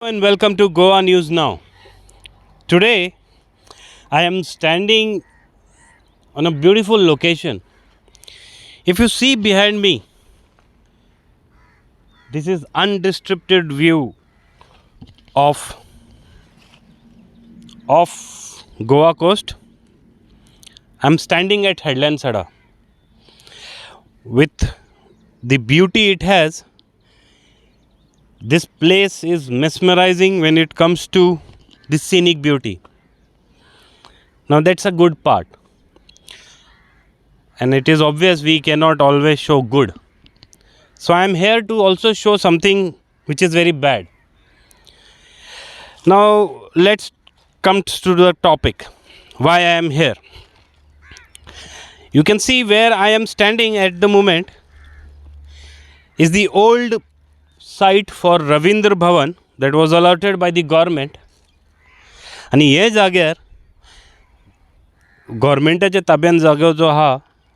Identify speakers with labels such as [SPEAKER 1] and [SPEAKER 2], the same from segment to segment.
[SPEAKER 1] And welcome to Goa News Now. Today I am standing on a beautiful location. If you see behind me, this is undisturbed view of Goa coast. I'm standing at Headland Sada. With the beauty it has, this place is mesmerizing when it comes to the scenic beauty. Now that's a good part. And it is obvious we cannot always show good. So I am here to also show something which is very bad. Now let's come to the topic. Why I am here. You can see where I am standing at the moment is the old site for Ravindra Bhawan that was allotted by the government. आणि हे जाग्यार गव्हर्मेंटाच्या ताब्यान जागो जो आहा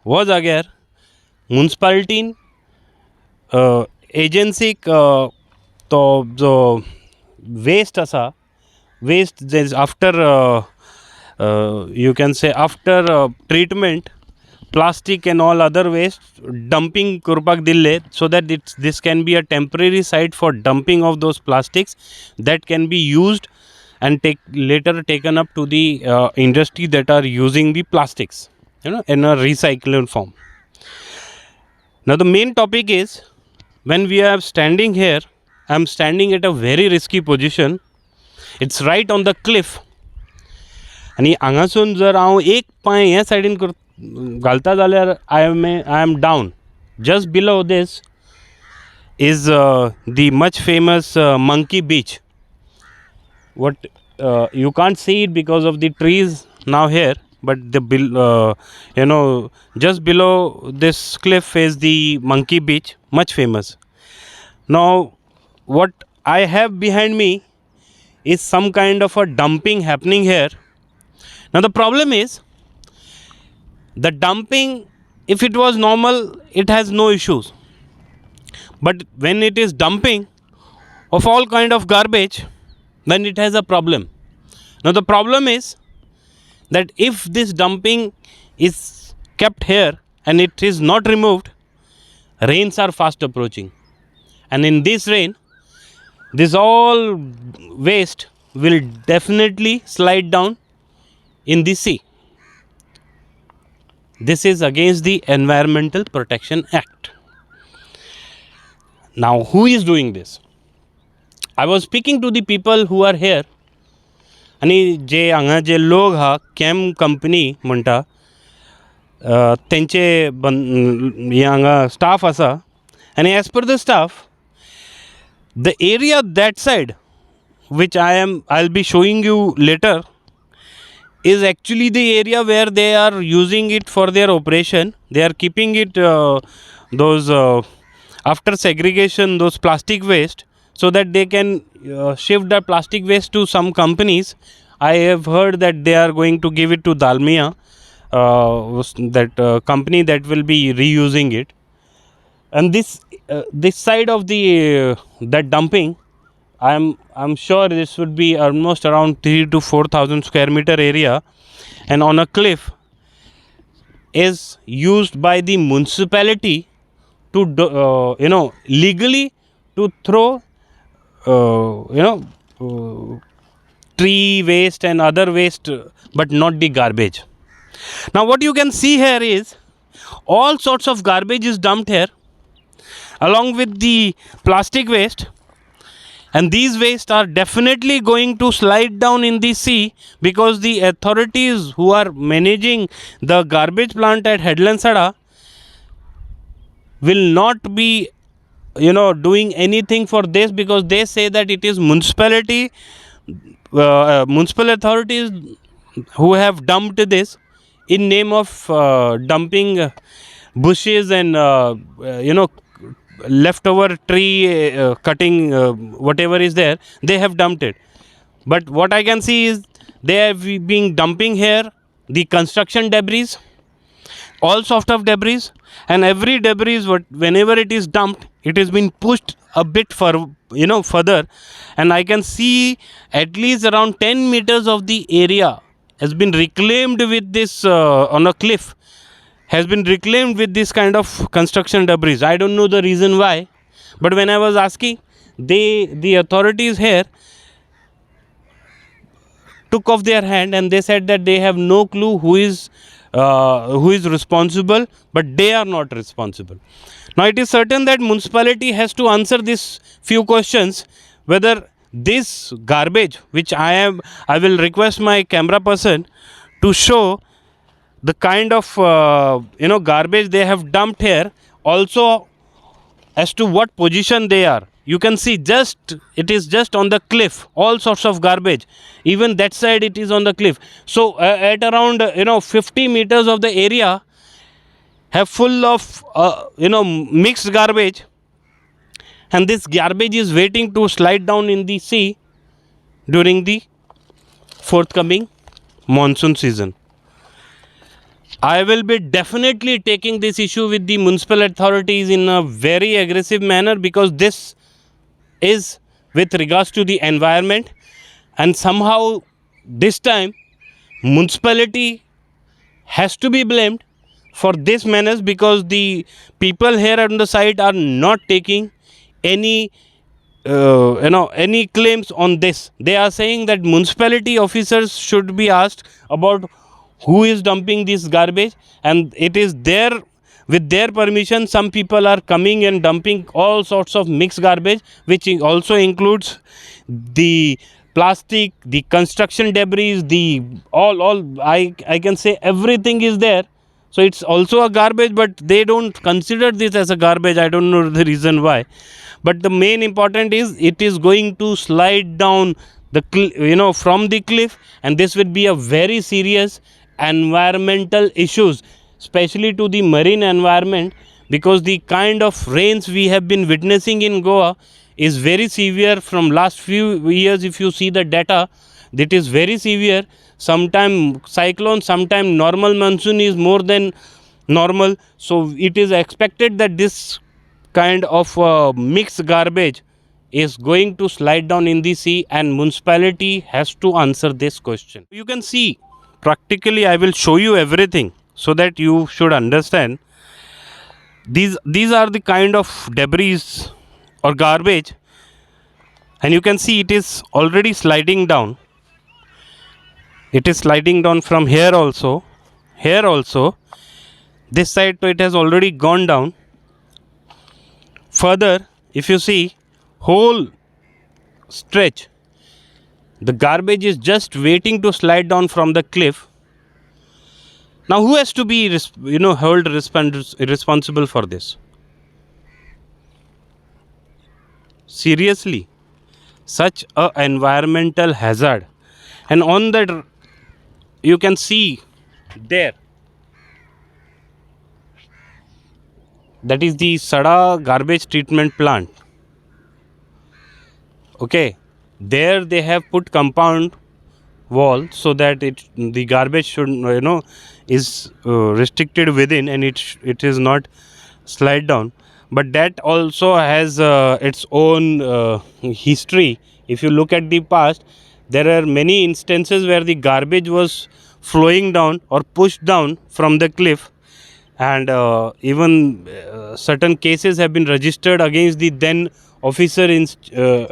[SPEAKER 1] हो जाग्यार म्युनिसिपालिटीन एजन्सीक तो जो waste आसा waste after you can say after treatment plastic and all other waste dumping kurpak dille so that this can be a temporary site for dumping of those plastics that can be used and later taken up to the industry that are using the plastics in a recycled form. Now the main topic is, when we are standing here, I am standing at a very risky position. It's right on the cliff. आणि हांगासून जर हांव एक पांय हे सायडीन घालता जाल्यार I am down. Just below this is the much famous monkey beach. What you can't see it because of the trees now here, but just below this cliff is the monkey beach, much famous. Now what I have behind me is some kind of a dumping happening here. Now the problem is, the dumping, if it was normal, it has no issues. But when it is dumping of all kind of garbage, then it has a problem. Now the problem is that if this dumping is kept here and it is not removed, rains are fast approaching. And in this rain, this all waste will definitely slide down in the sea. This is against the Environmental Protection Act. Now, who is doing this? I was speaking to the people who are here. आणि जे हांगा जे लोक हा cam company म्हणटा तेंचे हे हांगा staff आसा. आणि as per the staff, the area that side which I'll be showing you later is actually the area where they are using it for their operation. They are keeping it those after segregation, those plastic waste, so that they can shift the plastic waste to some companies. I have heard that they are going to give it to Dalmia, that company that will be reusing it. And this side of the that dumping, I'm sure this would be almost around 3,000 to 4,000 square meter area, and on a cliff, is used by the municipality to legally to throw tree waste and other waste, but not the garbage. Now what you can see here is all sorts of garbage is dumped here along with the plastic waste. And these waste are definitely going to slide down in the sea, because the authorities who are managing the garbage plant at Headland Sada will not be doing anything for this, because they say that it is municipal authorities who have dumped this in name of dumping bushes and leftover tree cutting, whatever is there, they have dumped it. But what I can see is they have been dumping here the construction debris, all sort of debris, and every debris whenever it is dumped, it has been pushed a bit further, and I can see at least around 10 meters of the area has been reclaimed with this on a cliff, has been reclaimed with this kind of construction debris. I don't know the reason why, but when I was asking, the authorities here took off their hand and they said that they have no clue who is responsible, but they are not responsible. Now it is certain that municipality has to answer these few questions, whether this garbage which I will request my camera person to show the kind of garbage they have dumped here, also as to what position they are. You can see it is just on the cliff, all sorts of garbage, even that side it is on the cliff. So at around 50 meters of the area have full of mixed garbage, and this garbage is waiting to slide down in the sea during the forthcoming monsoon season. I will be definitely taking this issue with the municipal authorities in a very aggressive manner, because this is with regards to the environment, and somehow this time municipality has to be blamed for this menace, because the people here on the site are not taking any any claims on this. They are saying that municipality officers should be asked about who is dumping this garbage, and it is there with their permission. Some people are coming and dumping all sorts of mixed garbage, which also includes the plastic, the construction debris, the all I can say everything is there. So it's also a garbage, but they don't consider this as a garbage. I don't know the reason why, but the main important is it is going to slide down the from the cliff, and this will be a very serious environmental issues, especially to the marine environment, because the kind of rains we have been witnessing in Goa is very severe from last few years. If you see the data, that is very severe. Sometime cyclone, sometime normal monsoon is more than normal. So it is expected that this kind of mixed garbage is going to slide down in the sea, and municipality has to answer this question. You can see practically, I will show you everything so that you should understand. These are the kind of debris or garbage, and you can see it is already sliding down. It is sliding down from here also, this side, so it has already gone down. Further, if you see whole stretch, the garbage is just waiting to slide down from the cliff. Now who has to be held responsible for this? Seriously, such a environmental hazard. And on that you can see there, that is the Sada garbage treatment plant. Okay, there they have put compound wall so that the garbage should is restricted within, and it is not slide down. But that also has its own history. If you look at the past, there are many instances where the garbage was flowing down or pushed down from the cliff, and even certain cases have been registered against the then officer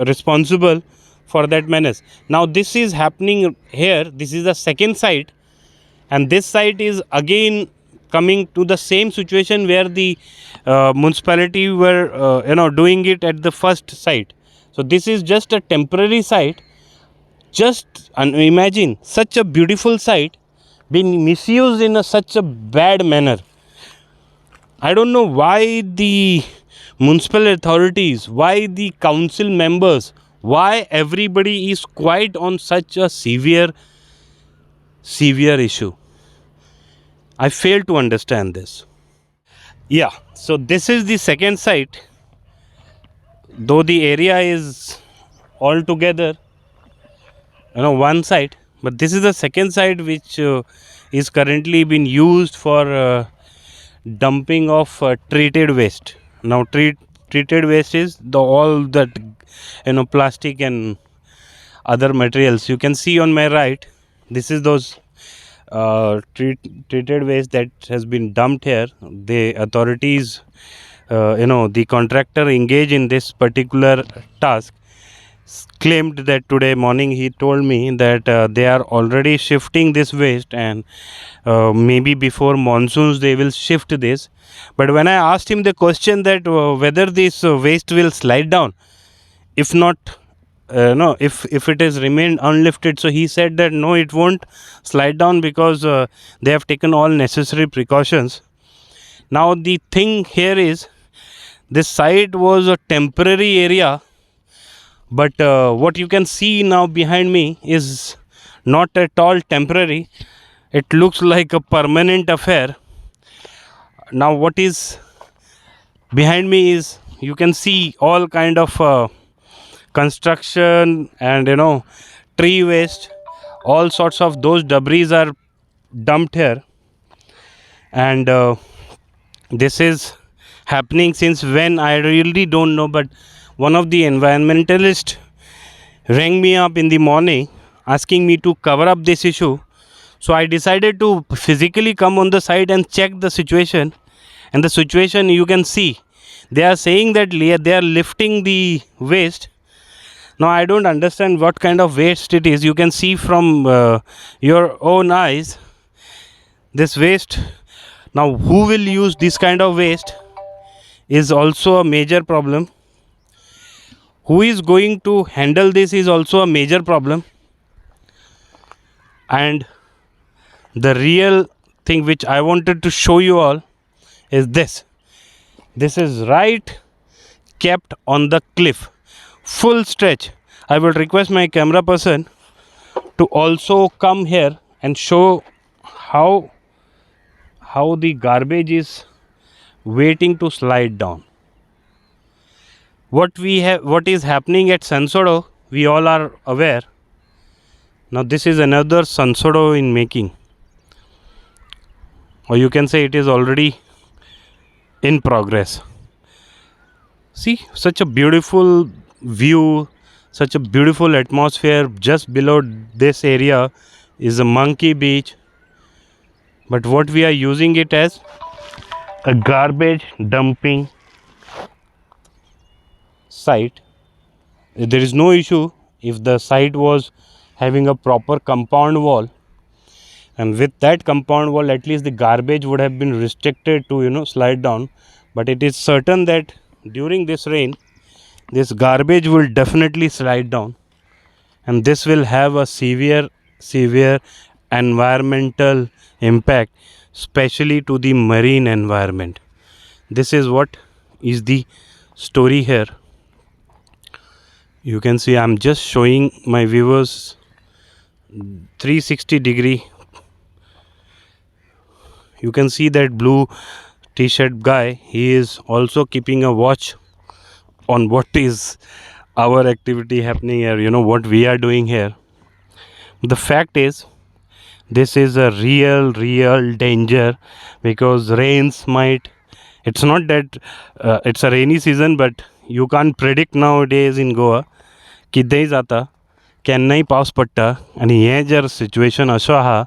[SPEAKER 1] responsible for that menace. Now this is happening here. This is the second site, and this site is again coming to the same situation where the municipality were doing it at the first site. So this is just a temporary site. Just imagine such a beautiful site being misused in such a bad manner. I don't know why the municipal authorities, why the council members, why everybody is quiet on such a severe issue. I fail to understand this. Yeah, so this is the second site. Though the area is altogether one site, but this is the second site which is currently being used for dumping of treated waste. Now treated waste is the all that plastic and other materials. You can see on my right, this is those treated waste that has been dumped here. The authorities, the contractor engaged in this particular task claimed that today morning he told me that they are already shifting this waste, and maybe before monsoons they will shift this. But when I asked him the question that whether this waste will slide down if not, no, if it is remained unlifted, so he said that no, it won't slide down because they have taken all necessary precautions. Now the thing here is, this site was a temporary area, but what you can see now behind me is not at all temporary. It looks like a permanent affair. Now what is behind me is, you can see all kind of construction and tree waste, all sorts of those debris are dumped here. And this is happening since when, I really don't know, but one of the environmentalists rang me up in the morning asking me to cover up this issue. So I decided to physically come on the site and check the situation. And the situation, you can see, they are saying that they are lifting the waste. Now I don't understand what kind of waste it is. You can see from your own eyes this waste. Now who will use this kind of waste is also a major problem. Who is going to handle this is also a major problem. And the real thing which I wanted to show you all is this. This is right kept on the cliff, full stretch. I will request my camera person to also come here and show how the garbage is waiting to slide down. What is happening at Sonsodo, we all are aware. Now this is another Sonsodo in making, or you can say it is already in progress. See, such a beautiful view, such a beautiful atmosphere. Just below this area is a monkey beach, but what we are using it as a garbage dumping site. There is no issue if the site was having a proper compound wall, and with that compound wall at least the garbage would have been restricted to slide down. But it is certain that during this rain this garbage will definitely slide down, and this will have a severe environmental impact, especially to the marine environment. This is what is the story here. You can see I'm just showing my viewers 360-degree. You can see that blue t-shirt guy, he is also keeping a watch on what is our activity happening here, what we are doing here. The fact is, this is a real danger, because rains might, it's not that it's a rainy season, but you can't predict nowadays in Goa किदेंय जाता, केन्नाय पावस पडटा. आणि हे जर situation असो आहा,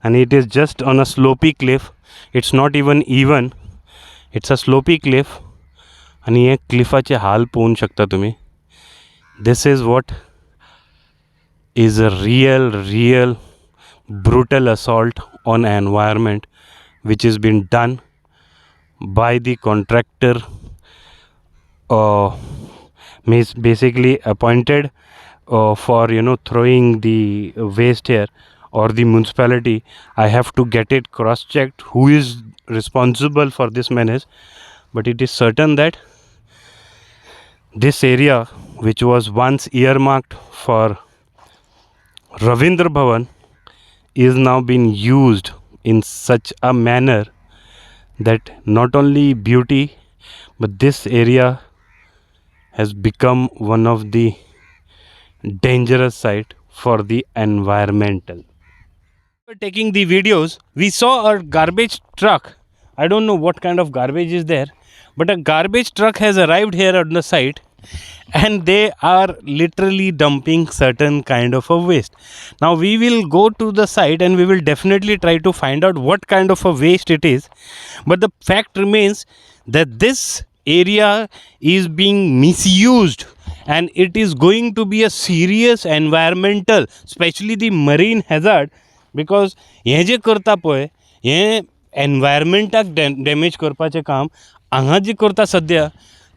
[SPEAKER 1] and it is just on a slopey cliff, it's not even it's a slopey cliff. आणि हे क्लिफाचे हाल पोवूंक शकता तुम्ही. This is what is a real brutal assault on environment, which has been done by the contractor, basically appointed for throwing the waste here, or the municipality. I have to get it cross checked who is responsible for this menace, but it is certain that this area, which was once earmarked for Ravindra Bhawan, is now being used in such a manner that not only beauty, but this area has become one of the dangerous site for the environmental. Taking the videos, we saw a garbage truck I don't know what kind of garbage is there, but a garbage truck has arrived here on the site and they are literally dumping certain kind of a waste. Now we will go to the site and we will definitely try to find out what kind of a waste it is, but the fact remains that this area is being misused and it is going to be a serious environmental, especially the marine hazard, because हे जे करता पळय हे एनवायरमेंटाक damage करपाचें काम हांगा जी करता सद्या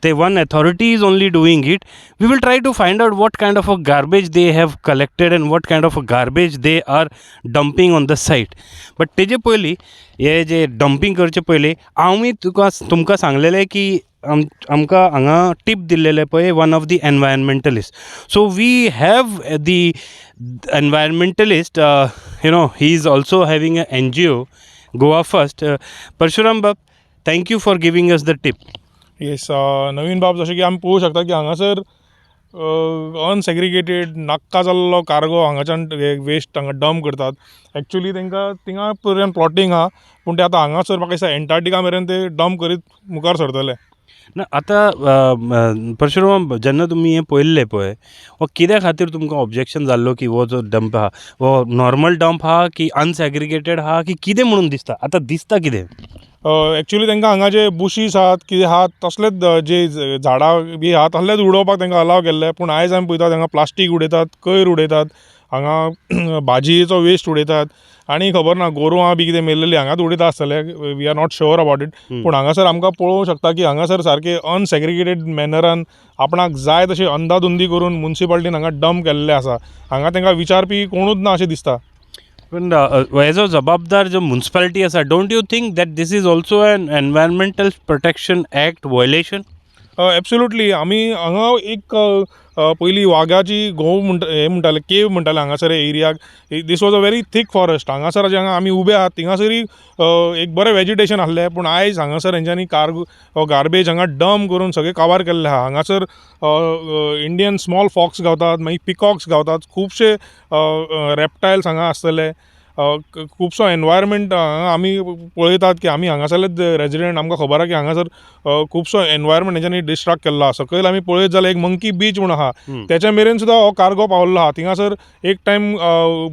[SPEAKER 1] ते one authority is only doing it. We will try to find out what kind of a garbage they have collected and what kind of a garbage they are dumping on the site. But तेजे पयलीं हे जे dumping करचे पयलीं हांव तुमकां सांगलेलें की आमकां हांगा टीप दिल्लेले पळय one of the environmentalist. So we have the environmentalist, he is also having an NGO, Goa First. Parshuram Bab, thank you for giving us the tip.
[SPEAKER 2] Yes, Naveen बाब, जशें की आमी पळोवंक शकता की हांगासर अनसेग्रिगेटेड नाक्का जाल्लो कार्गो हांगाच्यान वेस्ट हांगा डंप करतात. एक्चुली तांकां थिंगा पर्यंत प्लॉटिंग आहा, पूण ते आतां हांगासर म्हाका दिसता एंटार्क्टिका मेरेन ते डंप करीत मुखार सरतले.
[SPEAKER 1] ना आतां परशुराम, जेन्ना तुमी हें पळयल्लें पळय, वो कित्या खातीर तुमकां ऑब्जेक्शन जाल्लो की वो जो डंप आहा वो नॉर्मल डंप आहा की अनसेग्रिगेटेड आहा की कितें म्हणून दिसता? आतां दिसता कितें?
[SPEAKER 2] एक्चुली तांकां हांगा जे बुशीस आहात कितें आहात तसलेच जे झाडां बी आहात तसलेच उडोवपाक तांकां अलाव केल्ले, पूण आयज आमी पळयतात हांगा प्लास्टीक उडयतात, कोयर उडयतात, हांगा भाजयेचो वेस्ट उडयतात आनी खबर ना गोरवां बी कितें मेल्लेली हांगाच उडयता आसतले. We are not sure about it. पूण हांगासर आमकां पळोवंक शकता की हांगासर सारके अनसेग्रिगेटेड मॅनरान आपणाक जाय तशी अंदाधुंदी करून म्युन्सिपाल्टीन हांगा डंप केल्ले आसा. हांगा तांकां विचारपी कोणूच ना अशें दिसता.
[SPEAKER 1] पण एज अ जबाबदार जो म्युन्सिपालिटी आसा, don't you think that this is also an environmental protection act violation?
[SPEAKER 2] Absolutely. आमी हांगा एक पयलीं वाघाची म्हणटाले केव म्हणटाले हांगासर एरियाक. दीस was a very thick forest. हांगासर जे हांगा आमी उबे आहात थिंगासरी एक बरें वेजिटेशन आसलें, पूण आयज हांगासर हेंच्यांनी गार्बेज हांगा डंप करून सगळें कवर केल्लें आहा. हांगासर इंडियन स्मॉल फॉक्स गावतात, मागीर पिकॉक्स गावतात, खुबशे रेप्टायल्स हांगा आसतले. खुबसो एनवायरमेंट हांगा आमी पळयतात की आमी हांगासरले रेजिडेंट, आमकां खबर आहा की हांगासर खुबसो एनवायरमेंट हेंच्यांनी डिस्ट्रॅक्ट केल्लो आहा. सकयल आमी पळयत जाल्यार एक मंकी बीच म्हूण आहा, त्याच्या मेरेन सुद्दां हो कार्गो पावल्लो आहा. थिंगासर एक टायम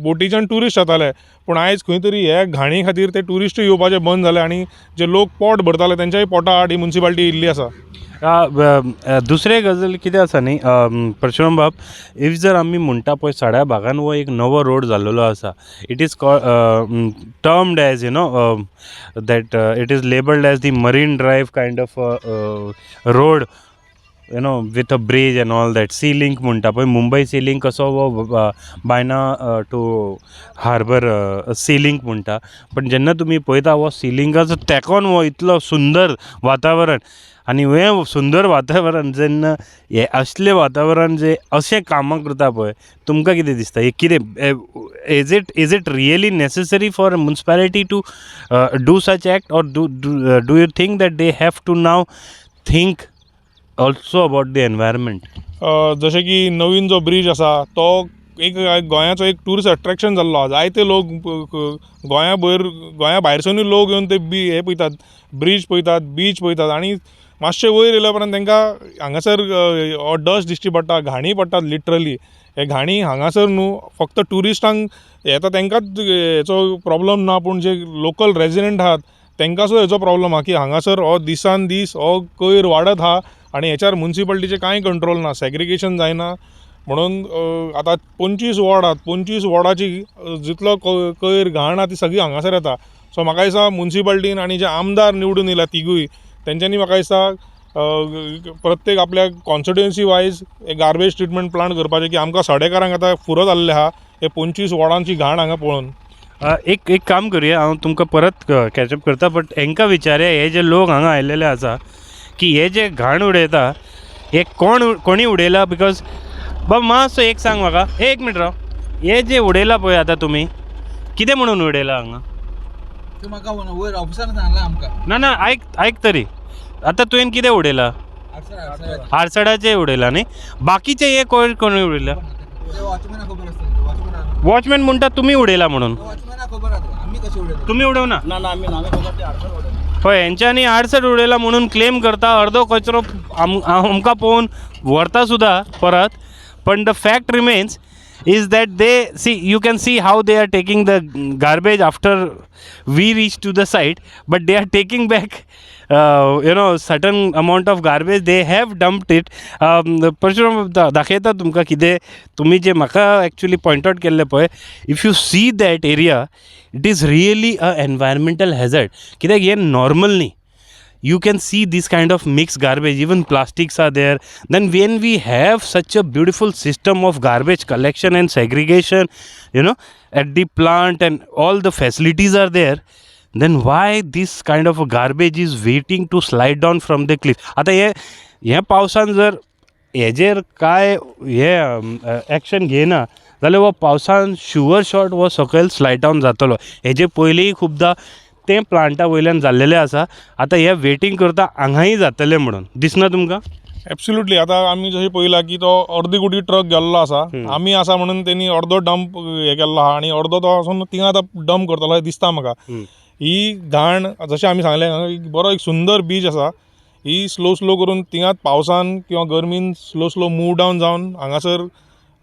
[SPEAKER 2] बोटीच्यान ट्युरिस्ट येताले, पूण आयज खंय तरी हे घाणी खातीर ते ट्युरिस्ट येवपाचे बंद जाले आनी जे लोक पोट भरताले तेंच्याय पोटा आड ही म्युन्सिपाल्टी येयल्ली आसा.
[SPEAKER 1] दुसरे गजाल कितें आसा न्ही परशुराम बाब, इफ जर आमी म्हणटा पळय सड्या भागान वो एक नवो रोड जाल्लो आसा, it is termed as that it is labelled as the marine drive kind of road, with a bridge and all that. Sea link म्हणटा पळय, मुंबय सी लिंक कसो वो बायना टू हार्बर सी लिंक म्हणटा. पण जेन्ना तुमी पळयता वो सी लिंकाचो तेंकोन वो इतलो सुंदर वातावरण, आनी हें सुंदर वातावरण जेन्ना हे असलें वातावरण जे अशें कामां करता पळय, तुमकां कितें दिसता? हे कितें is it really necessary for a municipality to do such act, और do you think that they have to now think also about the environment?
[SPEAKER 2] जशें की नवीन जो ब्रीज आसा तो एक गोंयाचो एक ट्युरिस्ट अट्रॅक्शन जाल्लो आहा. जायते लोक गोंया भायरसूनय लोक येवन ते हे पळयतात, ब्रीज पळयतात, बीच पळयतात, आनी मातशे वयर येयल्या उपरांत तांकां हांगासर डस्ट दिश्टी पडटा, घाणी पडटात लिटरली. हे घाणी हांगासर न्हू फक्त ट्युरिस्टांक येता तांकांच हेचो प्रॉब्लम ना, पूण जे लोकल रेजिडेंट आहात तांकां सुद्दां हेचो प्रॉब्लम आहा की हांगासर हो दिसान दीस हो कोयर वाडत आहा आनी हेच्यार म्युन्सिपाल्टीचें कांय कंट्रोल ना, सेग्रिगेशन जायना. म्हणून आतां 25 वॉर्ड आहात, 25 वॉर्डाची जितलो कोयर घाण आहा ती सगळी हांगासर येता. सो म्हाका दिसता म्युन्सिपाल्टीन आनी जे आमदार निवडून येयला तिगूय, तेंच्यांनी म्हाका दिसता प्रत्येक आपल्या कॉन्स्टिट्युएन्सी वायज एक गार्बेज ट्रिटमेंट प्लांट करपाचें, की आमकां सडेकारांक आतां फुरो जाल्लें आहा हे 25 वॉर्डांची घाण हांगा पळोवन.
[SPEAKER 1] एक काम करुया, हांव तुमकां परत कॅचअप करता, बट हेंकां विचारया, हे जे लोक हांगा आयिल्ले आसा की हे जे घाण उडयता हे कोणी उडयला? बिकॉज बाबा मातसो एक सांग म्हाका, एक मिनट राव, हे जे उडयला पळय आतां तुमी, कितें म्हणून उडयला हांगा?
[SPEAKER 3] म्हाका वयर ऑफिसान सांगला आमकां.
[SPEAKER 1] ना ऐक तरी, आतां तुवें कितें उडयला? आडसडाचे उडयला न्ही, बाकीचे हे कोणी उडयला? वॉचमॅन म्हणटा तुमी उडयला म्हणून.
[SPEAKER 3] तुमी उडवना?
[SPEAKER 1] पळय हेंच्यांनी आडसर उडयला म्हणून क्लेम करता अर्दो कचरो आमकां पळोवन व्हरता सुद्दां परत पण the fact remains is that they see you can see how they are taking the garbage after we reach to the site but they are taking back certain amount of garbage they have dumped it Parshuram दाखयता तुमकां कितें तुमी जे म्हाका actually point out केल्ले पळय if you see that area it is really a environmental hazard कित्याक हें normal न्ही you can see this kind of mixed garbage, even plastics are there. Then when we have such a beautiful system of garbage collection and segregation, at the plant and all the facilities are there, then why this kind of a garbage is waiting to slide down from the cliff? आता हे पावसान जर हेजेर काय हे action घेना जाल्यार हो पावसान sure shot हो सकयल स्लायड डावन जातलो. हेजे पयलींय खुबदां ते प्लांटा वयल्यान जाल्लेले आसा आतां हे वेटिंग करता हांगाय जातले म्हणून दिसना तुमकां
[SPEAKER 2] एब्सोल्युटली आता आमी जशें पळयलां की तो अर्दी कोटी ट्रक गेल्लो आसा आमी आसा म्हणून तेणी अर्दो डंप हे केल्लो आहा आनी अर्दो तो वचून थिंगा आतां डंप करतलो अशें दिसता म्हाका ही घाण जशें आमी सांगलें बरो एक सुंदर बीच आसा ही स्लो करून थिंगाच पावसान किंवा गरमीन स्लो मूव डावन जावन हांगासर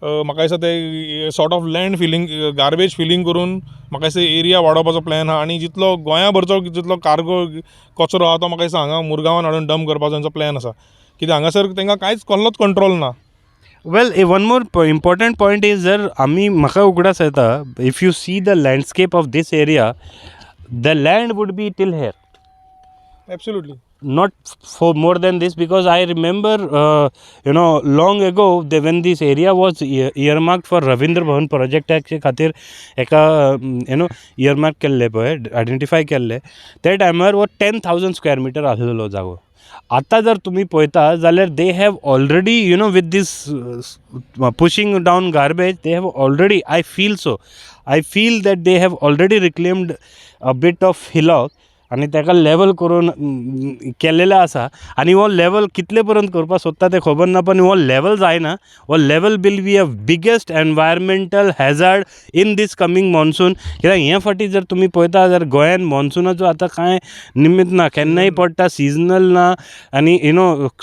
[SPEAKER 2] म्हाका दिसता ते sort of land filling garbage filling करून म्हाका दिसता एरिया वाडोवपाचो प्लॅन आहा आनी जितलो गोंया भरचो जितलो कार्गो कचरो आहा तो म्हाका दिसता हांगा मुरगांवान हाडून डंप करपाचो तांचो प्लॅन आसा कित्याक हांगासर तांकां कांयच कसलोच कंट्रोल ना.
[SPEAKER 1] Well one more important point is जर आमी म्हाका उगडास येता if you see the landscape of this area the land would be till here
[SPEAKER 2] absolutely
[SPEAKER 1] not for more than this because I remember long ago when this area was earmarked for Ravindra Bhawan project चे खातीर एका earmark केल्ले पळय identify केल्ले त्या टायमार वो 10,000 square metre आसलेलो जागो. आतां जर तुमी पळयता जाल्यार they have already with this pushing down garbage they have already I feel that they have already reclaimed a bit of hillock आनी ताका लेवल करून केल्लेलो आसा आनी हो लेवल कितले पर्यंत करपाक सोदता तें खबर ना पण हो लेवल जायना हो level will be a biggest environmental hazard in this coming monsoon कित्याक हे फाटी जर तुमी पळयता जाल्यार गोंयान मॉन्सूनाचो आतां कांय निमित्त ना केन्नाय पडटा सिजनल ना आनी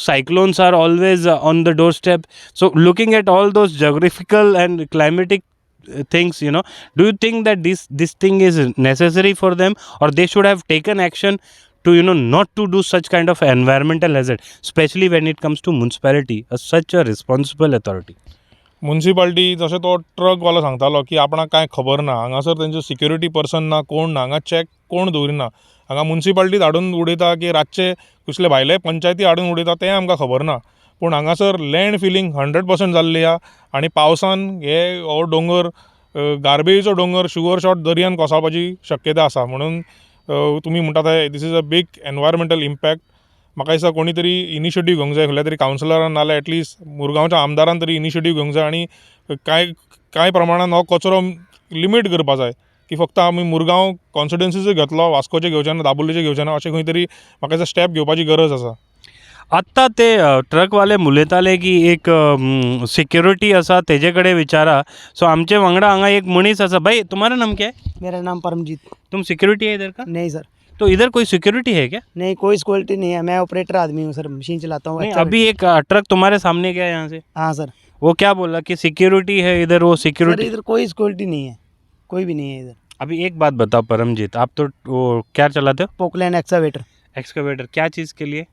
[SPEAKER 1] cyclones are always on the doorstep so looking at all those geographical and climatic things do you think that this thing is necessary for them or they should have taken action to not to do such kind of environmental hazard especially when it comes to municipality such a responsible authority.
[SPEAKER 2] Municipality जसो तो ट्रकवालो सांगतालो की आपणाक कांय खबर ना हांगासर तेंचो सिक्युरिटी पर्सन ना कोण ना हांगा चॅक कोण दवरिना हांगा म्युन्सिपाल्टीत हाडून उडयता की रातचे कसले भायले पंचायती हाडून उडयता तें आमकां खबर ना पूण हांगासर लँड फिलींग 100% जाल्ली आहा आनी पावसान हो दोंगर गार्बेजीचो दोंगर शुगर शॉट दर्यान कोसळपाची शक्यता आसा म्हणून तुमी म्हणटा ते दीस इज अ बीग एनवायरमेंटल इम्पॅक्ट म्हाका दिसता कोणी तरी इनिशिएटीव घेवंक जाय खंयच्या तरी कावन्सिलरान नाल्यार एटलिस्ट मुरगांवच्या आमदारान तरी इनिशिएटीव घेवंक जाय आनी कांय प्रमाणान हो कचरो लिमीट करपा जाय की फक्त आमी मुरगांव कॉन्स्टिट्युएन्सीचे घेतलो वास्कोचे घेवचे ना दाबोळेचे घेवचे ना अशें खंय तरी म्हाका दिसता स्टेप घेवपाची गरज आसा.
[SPEAKER 1] आत्ता ते ट्रकवाले उलयताले की एक सिक्योरिटी आसा तेजे कडेन विचारा सो आमचे वांगडा हांगा एक मनीस आसा भाई तुम्हारा नाम क्या है?
[SPEAKER 4] मेरा नाम परमजीत.
[SPEAKER 1] तुम सिक्योरिटी है इधर का?
[SPEAKER 4] नहीं सर.
[SPEAKER 1] तो इधर कोई सिक्योरिटी है क्या?
[SPEAKER 4] नहीं कोई सिक्योरिटी नहीं है मैं ऑपरेटर आदमी हूँ सर मशीन चलाता हूँ.
[SPEAKER 1] अभी एक ट्रक तुम्हारे सामने गया यहाँ से.
[SPEAKER 4] हाँ सर.
[SPEAKER 1] वो क्या बोला कि सिक्योरिटी है इधर वो सिक्योरिटी
[SPEAKER 4] इधर कोई सिक्योरिटी नहीं है कोई भी नहीं है इधर.
[SPEAKER 1] अभी एक बात बताओ परमजीत आप तो वो क्या चलाते हो?
[SPEAKER 4] Poclain excavator.
[SPEAKER 1] एक्सकावेटर क्या चीज़ के लिए?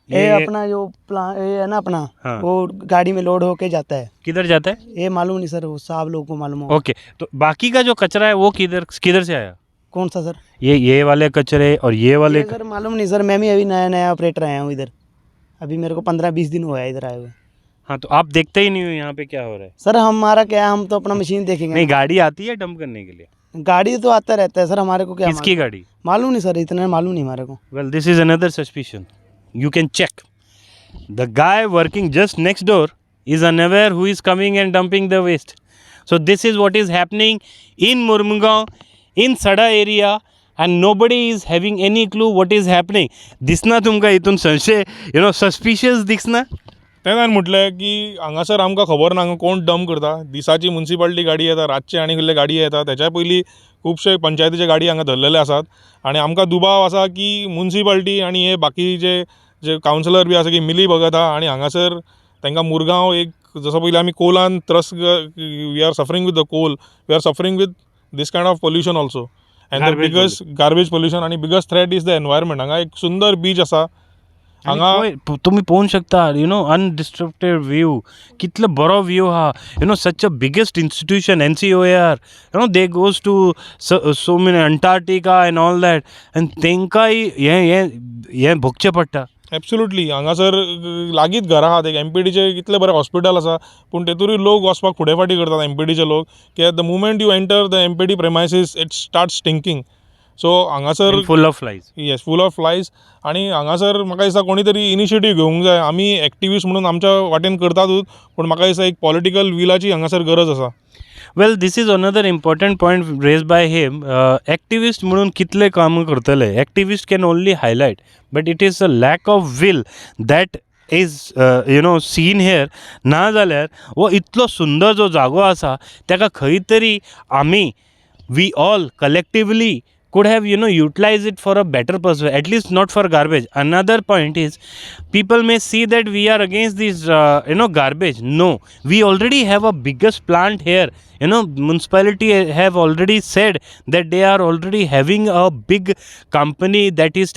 [SPEAKER 4] ये अपना जो प्लान ये है ना अपना
[SPEAKER 1] हाँ.
[SPEAKER 4] वो गाड़ी में लोड होके जाता है.
[SPEAKER 1] किधर जाता है?
[SPEAKER 4] ये मालूम नहीं सर वो साहब लोगों को मालूम होगा.
[SPEAKER 1] ओके तो बाकी का जो कचरा है वो किधर से आया?
[SPEAKER 4] कौन सा सर?
[SPEAKER 1] ये वाले कचरे और ये वाले
[SPEAKER 4] सर मालूम नहीं सर मैं भी अभी नया ऑपरेटर आया हूँ इधर अभी मेरे को 15-20 दिन हुआ है इधर आए हुए.
[SPEAKER 1] हाँ तो आप देखते ही नहीं हो यहाँ पे क्या हो रहा है?
[SPEAKER 4] सर हमारा क्या है हम तो अपना मशीन देखेंगे.
[SPEAKER 1] नहीं गाड़ी आती है डंप करने के लिए?
[SPEAKER 4] गाड़ी तो आता रहता है सर हमारे को क्या
[SPEAKER 1] किसकी गाड़ी?
[SPEAKER 4] मालूम नहीं सर इतना मालूम नहीं हमारे को.
[SPEAKER 1] Well this is another suspicion you can check the guy working just next door is unaware who is coming and dumping the waste. So this is what is happening in Mormugao in Sada area and nobody is having any clue what is happening. दिसना तुमका इथून संशय suspicious दिसना?
[SPEAKER 2] तेन्ना म्हटलें की हांगासर आमकां खबर ना कोण डंप करता. दिसाची म्युन्सिपालिटी गाडी येता, रातची आनी कसले गाडी येता. तेच्या पयलीं खुबशे पंचायतीचे गाडी हांगा धरलेले आसात आनी आमकां दुबाव आसा की म्युन्सिपालिटी आनी हे बाकीचे जे कावन्सिलर बी आसा की मिली भगत आहा आनी हांगासर तांकां मुरगांव एक जसो पयलीं आमी कोलान त्रस्त we are suffering with the coal, we are suffering with this kind of pollution also and the biggest garbage pollution आनी biggest threat is the environment. हांगा एक सुंदर बीच आसा हांगा
[SPEAKER 1] तुम्ही पोवूं शकता अनडिस्ट्रक्टेड व्यू कितलो बरो व्यू आहा such a biggest institution NCOAR they goes to so many Antarctica and all that and तेंकांय हें भोगचें पडटा.
[SPEAKER 2] एब्सोल्युटली हांगासर लागींच घरा आहात एक MPDचे कितले बरें हॉस्पिटल आसा पूण तेतूरूय लोक वचपाक फुडें फाटी करतात MPDचे लोक की the moment you enter the MPD premises it start stinking. So हांगासर
[SPEAKER 1] full of flies.
[SPEAKER 2] Yes full of flies आनी हांगासर म्हाका दिसता कोणी तरी इनिशिएटीव घेवंक जाय. आमी एक्टिविस्ट म्हणून आमच्या वाटेन करतातूच पूण म्हाका दिसता एक पॉलिटिकल विलाची हांगासर गरज आसा.
[SPEAKER 1] Well this is another important point raise by him. Activist म्हणून कितले काम करतले. Activist can only highlight but it is a lack of will that is seen here. ना जाल्यार हो इतलो सुंदर जो जागो आसा ताका खंय तरी आमी we all collectively could have utilized it for a better purpose, at least not for garbage. Another point is people may see that we are against this garbage. No, we already have a biggest plant here. Municipality have already said that they are already having a big company that is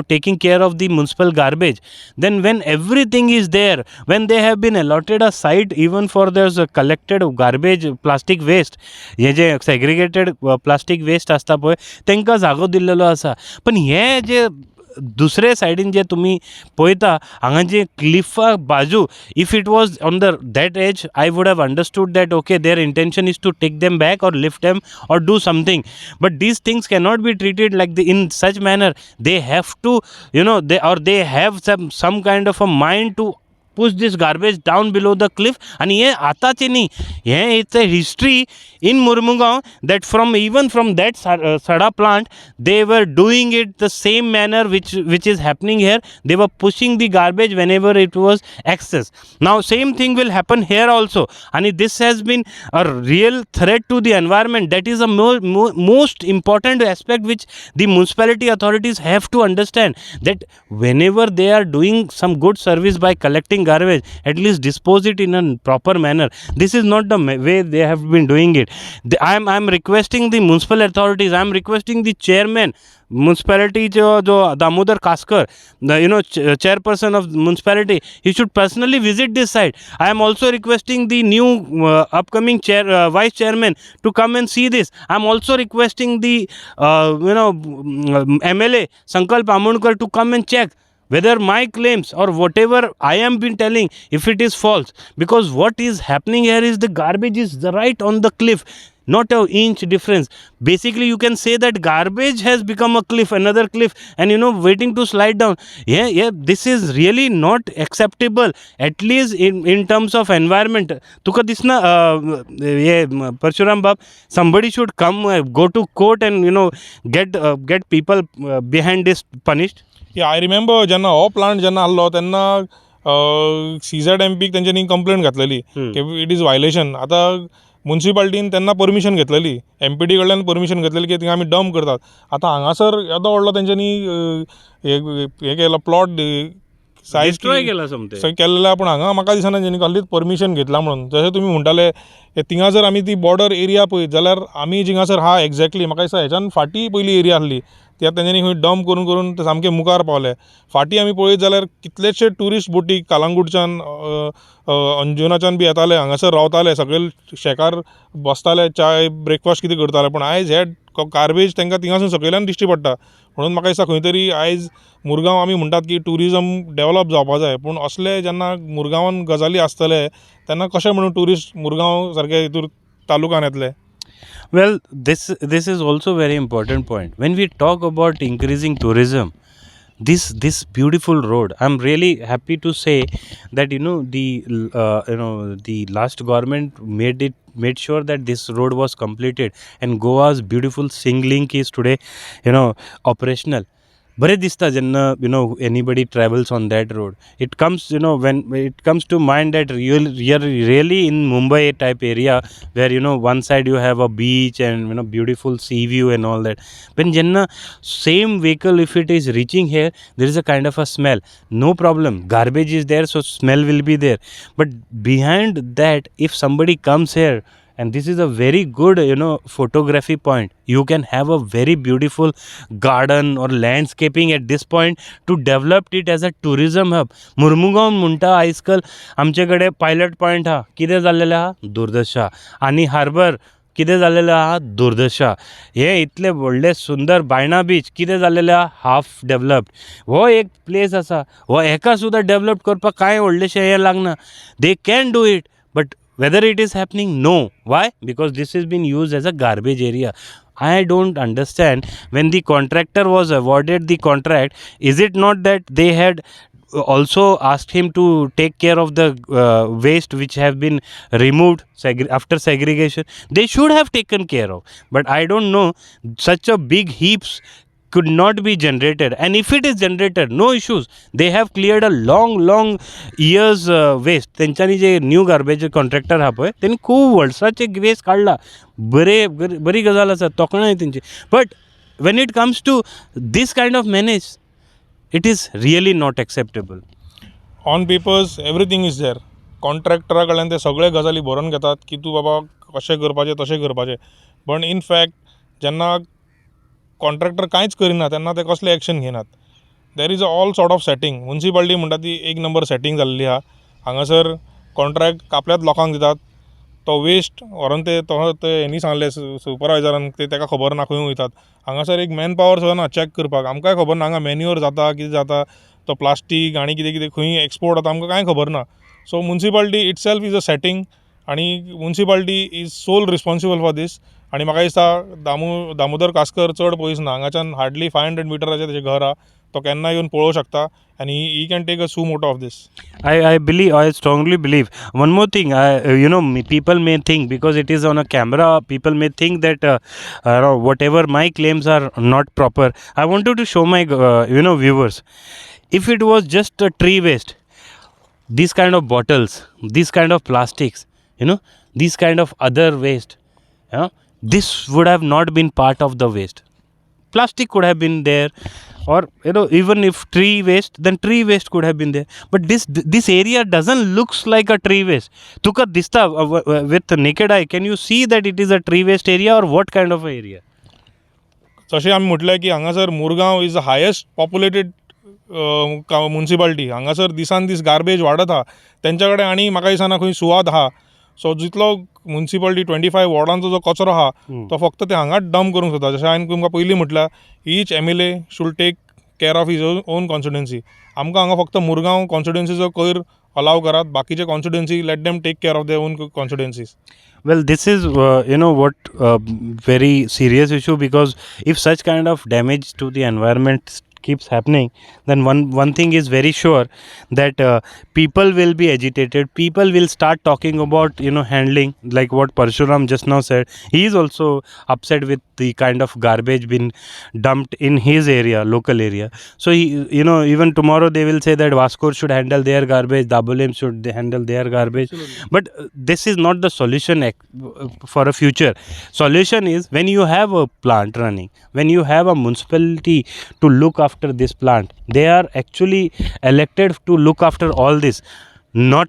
[SPEAKER 1] taking care of the municipal garbage. Then when everything is there, when they have been allotted a site even for this collected garbage plastic waste, हे जे segregated plastic waste असता पळय तांकां जागो दिल्लेलो आसा. पण हे जे दुसरे सायडीन जे तुमी पळयता हांगा जे क्लिफा बाजू if it was on that as I would have understood that okay their intention is to take them back or lift them or do something but these things cannot be treated like in such manner. They have to they have some kind of a mind to push this garbage down below the cliff. आणि हे आतांचे न्ही, हे it's a history in Mormugao that even from that Sada plant they were doing it the same manner which is happening here. They were pushing the garbage whenever it was excess. Now same thing will happen here also and this has been a real threat to the environment. That is a most important aspect which the municipality authorities have to understand, that whenever they are doing some good service by collecting garbage, at least dispose it in a proper manner. This is not the way they have been doing it. I am requesting the municipal authorities, I am requesting the chairman municipality जो Damodar Kaskar, the chairperson of municipality, he should personally visit this site. I am also requesting the new upcoming vice chairman to come and see this. I am also requesting the MLA Sankalp Amonkar to come and check whether my claims or whatever I am been telling, if it is false, because what is happening here is the garbage is right on the cliff, not an inch difference. Basically you can say that garbage has become a cliff, another cliff, and waiting to slide down. Yeah, this is really not acceptable, at least in terms of environment. Tuka disna Parshuram Bab, somebody should come go to court and get people behind this punished.
[SPEAKER 2] I remember जेन्ना हो plant जेन्ना आसलो तेन्ना CZMPक तेंच्यांनी complaint घातलेली की it is violation. आतां म्युन्सिपालिटीन तेन्ना परमिशन घेतलेली, MPD कडल्यान परमिशन घेतलेली की थिंगा आमी डंप करतात. आतां हांगासर येदो व्हडलो तेंच्यांनी हे केलो प्लॉट सायज केल्लें पूण हांगा म्हाका दिसना जेणी कसलीच परमिशन घेतला म्हणून. जशें तुमी म्हणटाले थिंगा जर आमी ती बॉर्डर एरिया पळयत जाल्यार आमी जिंगासर हा एक्झॅक्टली म्हाका दिसता हेच्यान फाटीं पयली एरिया आसली ती आतां तेंच्यांनी खंय डंप करून करून ते सामके मुखार पावले. फाटीं आमी पळयत जाल्यार कितलेशे ट्युरिस्ट बोटी कालांगूटच्यान अंजुनाच्यान बी येताले, हांगासर रावताले, सगळे शेकार बसताले, चाय ब्रेकफास्ट कितें करताले. पूण आयज हे गार्बेज तांकां थिंगासून सकयल्यान दिश्टी पडटा. म्हणून म्हाका दिसता खंय तरी आयज मुरगांव आमी म्हणटात की ट्युरिजम डेवलप जावपा जाय, पूण असले जेन्ना मुरगांवान गजाली आसतले तेन्ना कशें म्हणून ट्युरिस्ट मुरगांव सारके हितूर तालुकान येतले.
[SPEAKER 1] Well, this is also very important point. When we talk about increasing tourism, this beautiful road, I'm really happy to say that the last government made sure that this road was completed and Goa's beautiful Sing Link is today operational. बरें दिसता जेन्ना anybody travels on that road. It comes when it comes to mind that you're really in Mumbai type area where one side you have a beach and beautiful sea view and all that. When jenna same vehicle, if it is reaching here, there is a kind of a smell. No problem, garbage is there, so smell will be there. But behind that, if somebody comes here, and this is a very good photography point, you can have a very beautiful garden or landscaping at this point to develop it as a tourism hub. Mormugao म्हणटा आयजकाल आमचे कडेन pilot point आहा. कितें जाल्लेलें आहा? दुर्दशा. आनी harbour कितें जाल्लेलें आहा? दुर्दशा. हे इतले व्हडले सुंदर बायणा बीच कितें जाल्लेलें आहा? Half developed. हो एक प्लेस आसा, हो हेका सुद्दां डेवलप करपाक कांय व्हडलेशें हें लागना. They can do it, but whether it is happening, no. Why? Because this has been used as a garbage area. I don't understand. When the contractor was awarded the contract, is it not that they had also asked him to take care of the waste which have been removed after segregation? They should have taken care of, but I don't know, such a big heaps could not be generated, and if it is generated, no issues. They have cleared a long years waste. तेंच्यांनी जे new garbage contractor आहा पळय तेणी खूब वर्साचे waste काडला. बरी गजाल आसा, तोखणाय तेंची. But when it comes to this kind of manage, it is really not acceptable.
[SPEAKER 2] On papers everything is there. कॉन्ट्रॅक्टरा कडल्यान ते सगळे गजाली बरोवन घेतात की तूं बाबा कशें करपाचें तशें करपाचें. पण इन फॅक्ट जेन्ना कॉन्ट्रॅक्टर कांयच करिना तेन्ना ते कसले एक्शन घेनात. There is all sort of setting. Municipality म्हणटा ती एक नंबर सेटींग जाल्ली आहा. हांगासर कॉन्ट्रॅक्ट आपल्याच लोकांक दितात. तो वेस्ट व्हरोन ते हेणी सांगलें सुपरवायझरान, ते ताका खबर ना खंय वयतात. हांगासर एक मॅन पावर सुद्दां ना चॅक करपाक. आमकांय खबर ना हांगा मॅन्युअर जाता कितें जाता, तो प्लास्टीक आनी कितें कितें खंय एक्सपोर्ट जाता आमकां कांय खबर ना. So municipality itself is a setting, आनी municipality is sole responsible for this. आनी म्हाका दिसता दामोदर कासकर चड पयस ना, हांगाच्यान हार्डली 500 मिटराचें तेजें घर आहा. तो केन्ना येवन पळोवंक शकता, and he can take a suo moto of this.
[SPEAKER 1] I strongly believe. One more thing, people may think, because it is on a camera, people may think that whatever my claims are not proper. I wanted to show my viewers. If it was just a tree waste, these kind of bottles, these kind of plastics, these kind of other waste, this would have not been part of the waste. Plastic could have been there, or even if tree waste, then tree waste could have been there. But this area doesn't looks like a tree waste. Tuka dista with the naked eye, can you see that it is a tree waste area, or what kind of area?
[SPEAKER 2] तशें आमी म्हटलें की हांगासर Murgaon is the highest populated municipality. हांगासर दिसान दीस garbage वाडत आहा. तेंच्या कडेन आनी म्हाका दिसना खंय सुवात आहा. सो जितलो म्युन्सिपाल्टी 25 वॉर्डांचो जो कचरो आहा तो फक्त ते हांगाच डंप करूंक सोदता. जशें हांवें तुमकां पयलीं म्हटलां, each MLA should take care of his own constituency. आमकां हांगा फक्त मुरगांव कॉन्स्टिट्युएन्सीचो कोयर अलाव करात. बाकीचे constituency let them take care of their own constituencies.
[SPEAKER 1] Well, this is what very serious issue, because if such kind of damage to the environment keeps happening, then one thing is very sure, that people will be agitated. People will start talking about handling, like what Parshuram just now said. He is also upset with the kind of garbage being dumped in his area, local area. So he, even tomorrow they will say that Vasco should handle their garbage, Dabolim should handle their garbage. Absolutely. But this is not the solution for a future. Solution is, when you have a plant running, when you have a municipality to look after this plant, they are actually elected to look after all this, not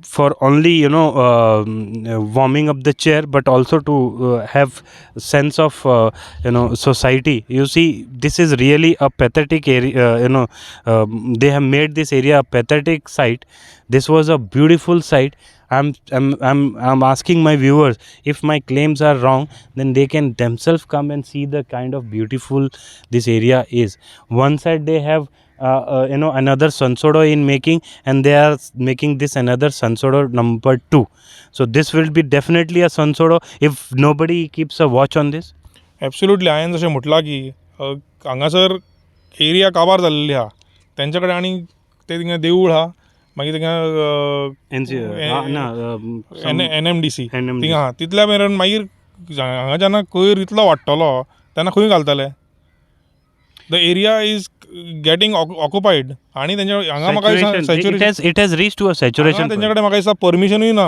[SPEAKER 1] for only warming up the chair, but also to have sense of society. You see, this is really a pathetic area. They have made this area a pathetic site. This was a beautiful site. I'm asking my viewers, if my claims are wrong, then they can themselves come and see the kind of beautiful this area is. One side they have another Sonsodo in making, and they are making this another Sonsodo number 2. So this will be definitely a Sonsodo if nobody keeps a watch on this.
[SPEAKER 2] Absolutely. हांवें जशें म्हटलां की हांगासर area काबार जाल्ली आहा. तेंच्या कडेन आनी ते थिंगा देवूळ आहा, मागीर थिंगा NMDC थिंगा आहा. तितल्या मेरेन मागीर हांगा जेन्ना कोयर इतलो वाडटलो तेन्ना खंय घालतले? द एरिया इज गेटिंग ऑक्युपायड आणि त्यांच्या हांगा म्हाका
[SPEAKER 1] Saturation. It has reached to a saturation point.
[SPEAKER 2] त्यांच्याकडे म्हाका दिसता परमिशनूय ना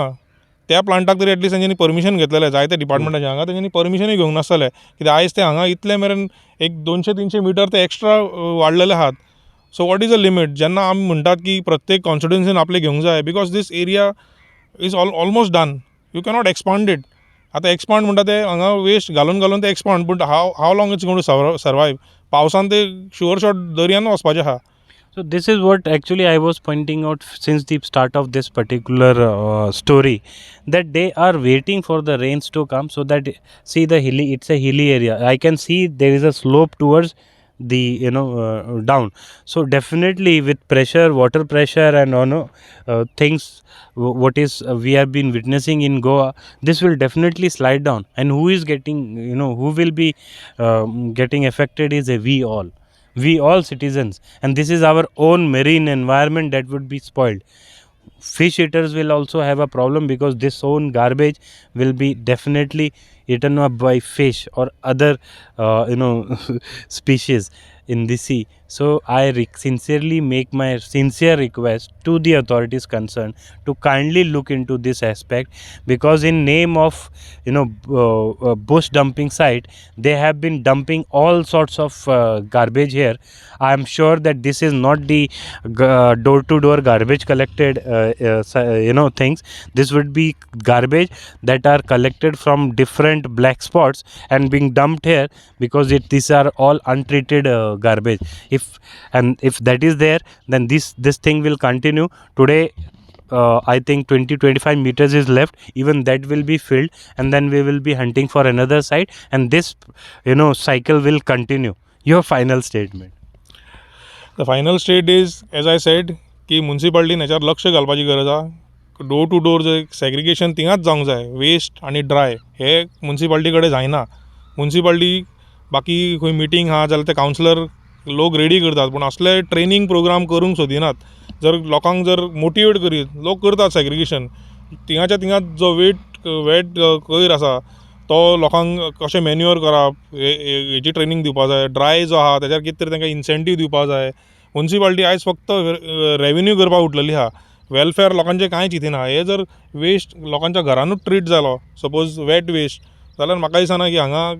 [SPEAKER 2] त्या प्लांटाक तरी एटलीस्ट तेंच्यांनी परमिशन घेतलेलें जायते डिपार्टमेंटाचे हांगा तेंच्यांनी परमिशनूय घेवंक नासतलें कित्याक आयज ते हांगा इतले मेरेन एक 200-300 मिटर ते एक्स्ट्रा वाडलेले आहात. So what is a limit जेन्ना आमी म्हणटात की प्रत्येक कॉन्स्टिट्युन्सीन आपले घेवंक जाय because this area is almost done you cannot expand it. आतां एक्सपांड म्हणटा ते हांगा वेस्ट घालून घालून ते expand but how long it's going to survive. पावसान ते शुअर शॉट दर्यान वचपाचें आहा.
[SPEAKER 1] So this is what actually I was pointing out since the start of this particular story, that they are waiting for the rains to come so that see the hilly, it's a hilly area. I can see there is a slope towards the down. So definitely with pressure, water pressure and things what is we have been witnessing in Goa, this will definitely slide down. And who is getting who will be getting affected is we all citizens, and this is our own marine environment that would be spoiled. Fish eaters will also have a problem because this own garbage will be definitely eaten up by fish or other species in the sea. So I sincerely make my sincere request to the authorities concerned to kindly look into this aspect, because in name of bush dumping site, they have been dumping all sorts of garbage here. I am sure that this is not the door to door garbage collected things. This would be garbage that are collected from different black spots and being dumped here, because these are all untreated garbage. If that is there, then this thing will continue. Today I think 20-25 meters is left, even that will be filled, and then we will be hunting for another site, and this cycle will continue. Your final statement.
[SPEAKER 2] The final state is as I said की म्युन्सिपाल्टीन हेच्यार लक्ष घालपाची गरज आहा. Door to door जे segregation थिंगाच जावंक जाय. वेस्ट आनी ड्राय हे म्युन्सिपाल्टी कडेन जायना. म्युन्सिपाल्टी बाकी खंय मिटींग आहा जाल्यार ते कावन्सिलर लोक रेडी करतात, पूण असले ट्रेनींग प्रोग्राम करूंक सोदिनात. जर लोकांक जर मोटिवेट करीत लोक करतात सेग्रिगेशन. थिंगाच्या थिंगाच जो वेट कोयर आसा तो लोकांक कशें मॅन्युअर करप हेची ट्रेनींग दिवपा जाय. ड्राय जो आहा तेच्यार कितें तरी तांकां इन्सेंटीव दिवपा जाय. म्युन्सिपाल्टी आयज फक्त रेवेन्यू करपाक उठलेली आहा, वेलफेअर लोकांचें कांयच चिंतिना. हे जर वेस्ट लोकांच्या घरानूच ट्रीट जालो, सपोज वेट वेस्ट, जाल्यार म्हाका दिसना की हांगा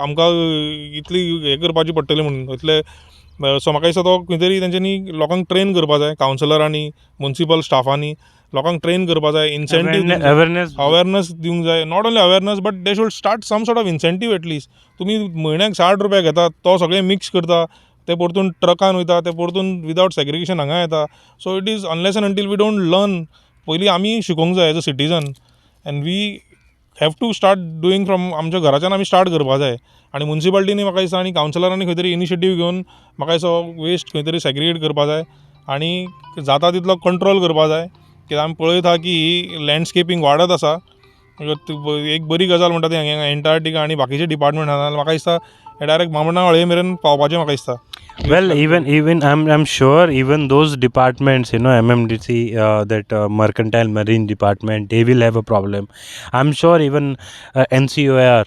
[SPEAKER 2] आमकां इतली हें करपाची पडटली म्हणून इतले. सो म्हाका दिसता तो खंय तरी तेंच्यांनी लोकांक ट्रेन करपा जाय. कावन्सिलरांनी, म्युन्सिपल स्टाफांनी लोकांक ट्रेन करपा जाय. इन्सेंटीव अवेरनस दिवंक जाय. Not only awareness but they should start some sort of incentive at least. तुमी म्हयन्याक 60 रुपया घेतात, तो सगळें मिक्स करता, ते परतून ट्रकान वयता, ते परतून विदावट सेग्रिगेशन हांगा येता. So it is unless and until we don't learn. पयलीं आमी शिकोवंक जाय as a citizen, and we have to start doing from आमच्या घराच्यान आमी स्टार्ट करपा जाय. आनी म्युन्सिपाल्टीनी म्हाका दिसता आनी कावन्सिलरांनी खंय तरी इनिशिएटीव घेवन म्हाका दिसता वेस्ट खंय तरी सेग्रिगेट करपा जाय आनी जाता तितलो कंट्रोल करपा जाय. कित्याक आमी पळयता की ही लँडस्केपींग वाडत आसा. एक बरी गजाल म्हणटा ती हांगा एंटार्क्टिका आनी बाकीचे डिपार्टमेंट आहा, म्हाका दिसता हे डायरेक्ट बामणा हळये मेरेन पावपाचें म्हाका दिसता.
[SPEAKER 1] Well, even I'm sure even those departments, MMDC, that mercantile marine department, they will have a problem. I'm sure even NCOR,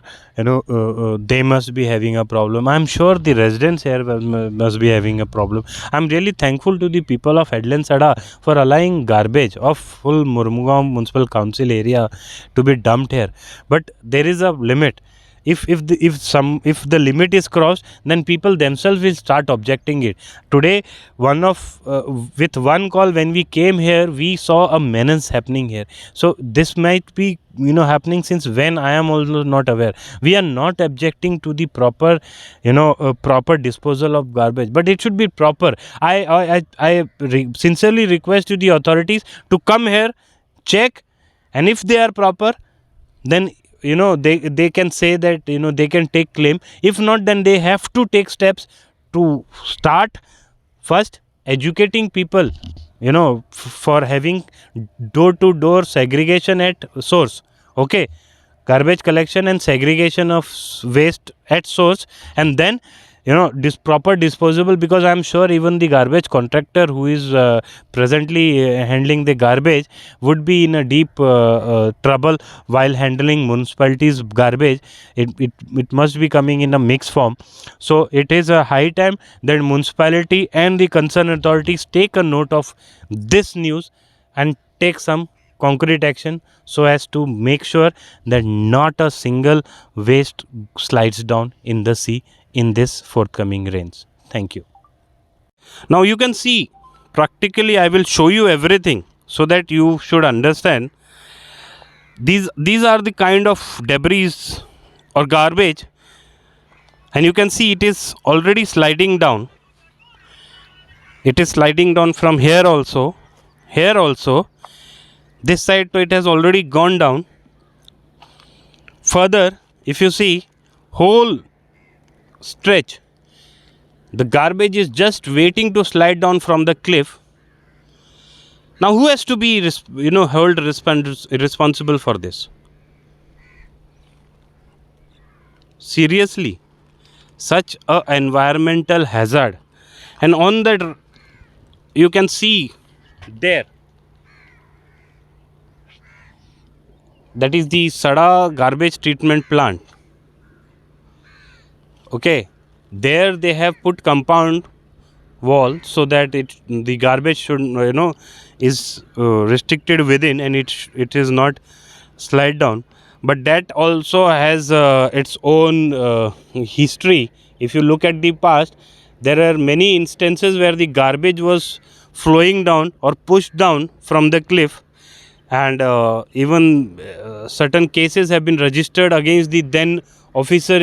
[SPEAKER 1] they must be having a problem. I'm sure the residents here must be having a problem. I'm really thankful to the people of Headland Sada for allowing garbage of full Mormugao Municipal Council area to be dumped here. But there is a limit. If the limit is crossed, then people themselves will start objecting it. Today, with one call when we came here, we saw a menace happening here. So this might be happening since when, I am also not aware. We are not objecting to the proper proper disposal of garbage, but it should be proper. I sincerely request to the authorities to come here, check, and if they are proper, then they can say that they can take claim. If not, then they have to take steps to start first educating people for having door to door segregation at source. Okay, garbage collection and segregation of waste at source, and then proper disposable, because I'm sure even the garbage contractor who is presently handling the garbage would be in a deep trouble while handling municipality's garbage. It must be coming in a mixed form. So it is a high time that municipality and the concerned authorities take a note of this news and take some concrete action so as to make sure that not a single waste slides down in the sea in this forthcoming rains. Thank you. Now you can see, practically I will show you everything so that you should understand these are the kind of debris or garbage, and you can see it is already sliding down. It is sliding down from here also, here also, this side, so it has already gone down. Further, if you see, whole stretch, the garbage is just waiting to slide down from the cliff. Now who has to be held responsible for this? Seriously, such a environmental hazard. And on that you can see there, that is the Sada garbage treatment plant. Okay, there they have put compound wall so that the garbage should is restricted within, and it is not slide down. But that also has its own history. If you look at the past, there are many instances where the garbage was flowing down or pushed down from the cliff, and even certain cases have been registered against the then officer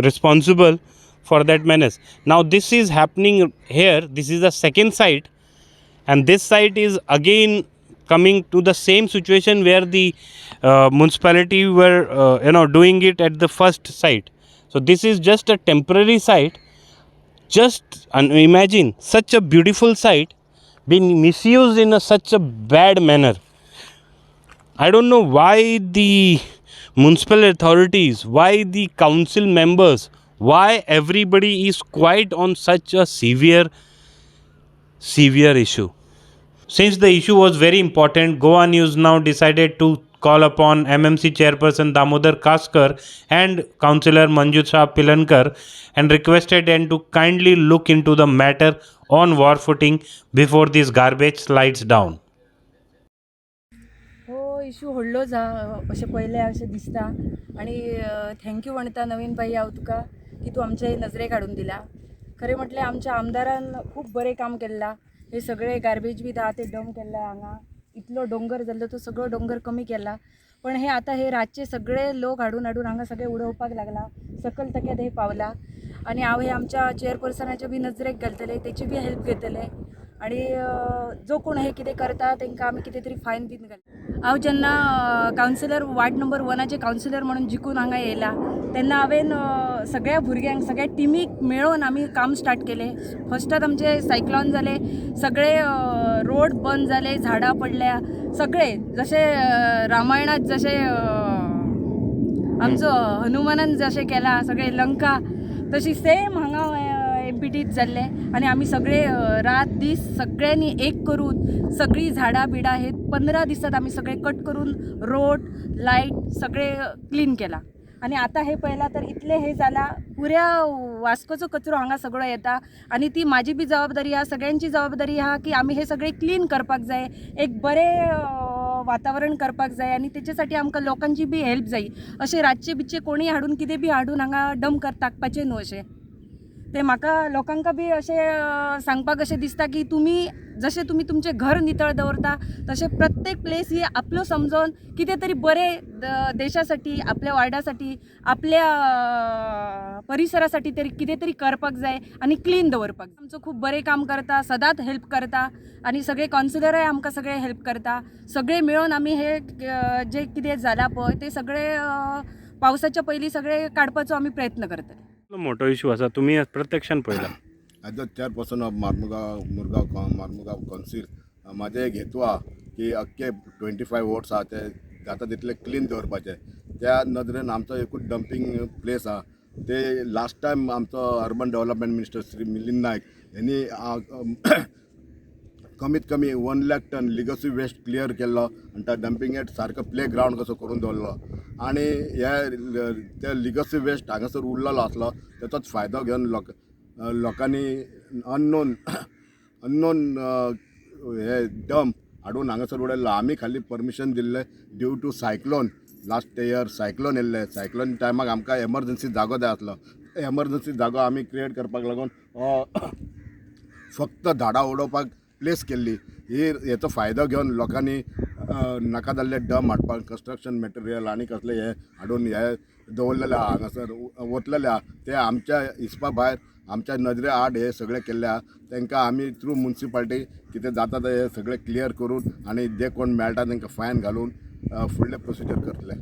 [SPEAKER 1] responsible for that menace. Now this is happening here. This is the second site, and this site is again coming to the same situation where the municipality were doing it at the first site. So this is just a temporary site. Just imagine such a beautiful site being misused in such a bad manner. I don't know why the municipal authorities, why the council members, why everybody is quiet on such a severe issue. Since the issue was very important, Goa News now decided to call upon MMC Chairperson Damodar Kaskar and Councillor Manjusha Pilankar and requested them to kindly look into the matter on war footing before this garbage slides down.
[SPEAKER 5] हो issue व्हडलोच हा अशें पयलें अशें दिसता आनी thank you म्हणटा नवीन भाई हांव तुका की तूं आमचे नजरेक हाडून दिला. खरें म्हटल्यार आमच्या आमदारान खूब बरें काम केलां. हे सगळे गार्बेज बी आहा ते डम केला हांगा. इतलो डोंगर जाल्लो तो सगळो डोंगर कमी केला. पण हे आता हे रातचे सगळे लोक हाडून हांगा सगळे उडोवपाक लागला. सकल तक्यात हे पावला आनी हांव हे आमच्या चेअरपर्सनाच्या बी नजरेक घालतले, तेची बी हेल्प घेतले आणि जो कोण हे कितें करता तांकां आमी कितें तरी फायन बीन घालता. हांव जेन्ना कावन्सिलर वार्ड नंबर 1 कावन्सिलर म्हणून जिखून हांगा येयला तेन्ना हांवें सगळ्या भुरग्यांक सगळ्या टिमीक मेळून आमी काम स्टार्ट केलें. फस्टात आमचे सायक्लॉन जाले, सगळे रोड बंद जाले, झाडां पडल्या, सगळे जशे रामायणात जशे आमचो हनुमानान जशें केला सगळे लंका, तशी सेम हांगा एमपीटीत जाल्ले आनी आमी सगळे रात दीस सगळ्यांनी एक करून सगळी झाडां बिडां हे 15 दिसात आमी सगळे कट करून रोड लायट सगळे क्लीन केला. आणि आता हे पळयला तर इतले हे जाला, पुऱ्या वास्कोचो कचरो हांगा सगळो येता आणि ती माझी बी जबाबदारी आहा, सगळ्यांची जबाबदारी आहा की आमी हे सगळे क्लीन करपाक जाय, एक बरें वातावरण करपाक जाय आणि त्याच्यासाठी आमकां लोकांची बी हेल्प जाय. अशें रातचे बितचे कोणी हाडून कितें बी हाडून हांगा डम टाकपाचें न्हू. अशें ते म्हाका लोकांका बी अशें सांगपाक अशें दिसता की जशें तुमी तुमचें घर नितळ दवरता तशें प्रत्येक प्लेस ही आपलो समजून कितें तरी बरें देशासाठी, आपल्या वार्डासाठी, आपल्या परिसरासाठी तरी कितें तरी करपाक जाय आणि क्लीन दवरपाक. आमचो खूब बरें काम करता, सदांच हेल्प करता आणि सगळे कावन्सिलराय आमकां सगळे हेल्प करता. सगळे मेळून आमी हे जे कितें जाला पळय ते सगळे पावसाच्या पयलीं सगळे काडपाचो आमी प्रयत्न करतले.
[SPEAKER 1] मोठो इश्यू आसा, तुम्ही प्रत्यक्षान पळयला.
[SPEAKER 6] As the chairperson of Mormugao council म्हाजें एक हेतू आहा की अख्खे 25 वॉर्ड्स आहा ते जाता तितले क्लीन दवरपाचे. त्या नदरेन आमचो एकूच डंपींग प्लेस आहा ते लास्ट टायम आमचो urban development minister Shri Milind Naik यांनी कमीत कमी 1 lakh ton legacy waste clear केल्लो आनी त्या डंपिंग एट सारको प्ले ग्रावंड कसो करून दवरलो आनी ते लिगसी वेस्ट हांगासर उरलेलो आसलो तेचोच फायदो घेवन लोकांनी अननोन हे डंप हाडून हांगासर उडयल्लो. आमी खाली परमिशन दिल्ले due to cyclone. Last year cyclone येल्ले. सायक्लोन टायमाक आमकां एमर्जन्सी जागो जाय आसलो. एमर्जन्सी जागो आमी क्रिएट करपाक लागून फक्त झाडां उडोवपाक प्लेस केल्ली. हेचो फायदो घेवन लोकांनी नाका जाल्ले डंप हाडपाक कंस्ट्रक्शन मटेरियल आनी कसले हे हाडून हे दवरलेले आहा हांगासर वतलेले आहा. ते आमच्या हिसपा भायर आमच्या नजरे आड हे सगळे केल्ले आहा. तांकां आमी थ्रू म्युन्सिपाल्टी कितें जाता ते हे सगळे क्लियर करून आनी जे कोण मेळटा तांकां फायन घालून फुडले प्रोसिजर करतले.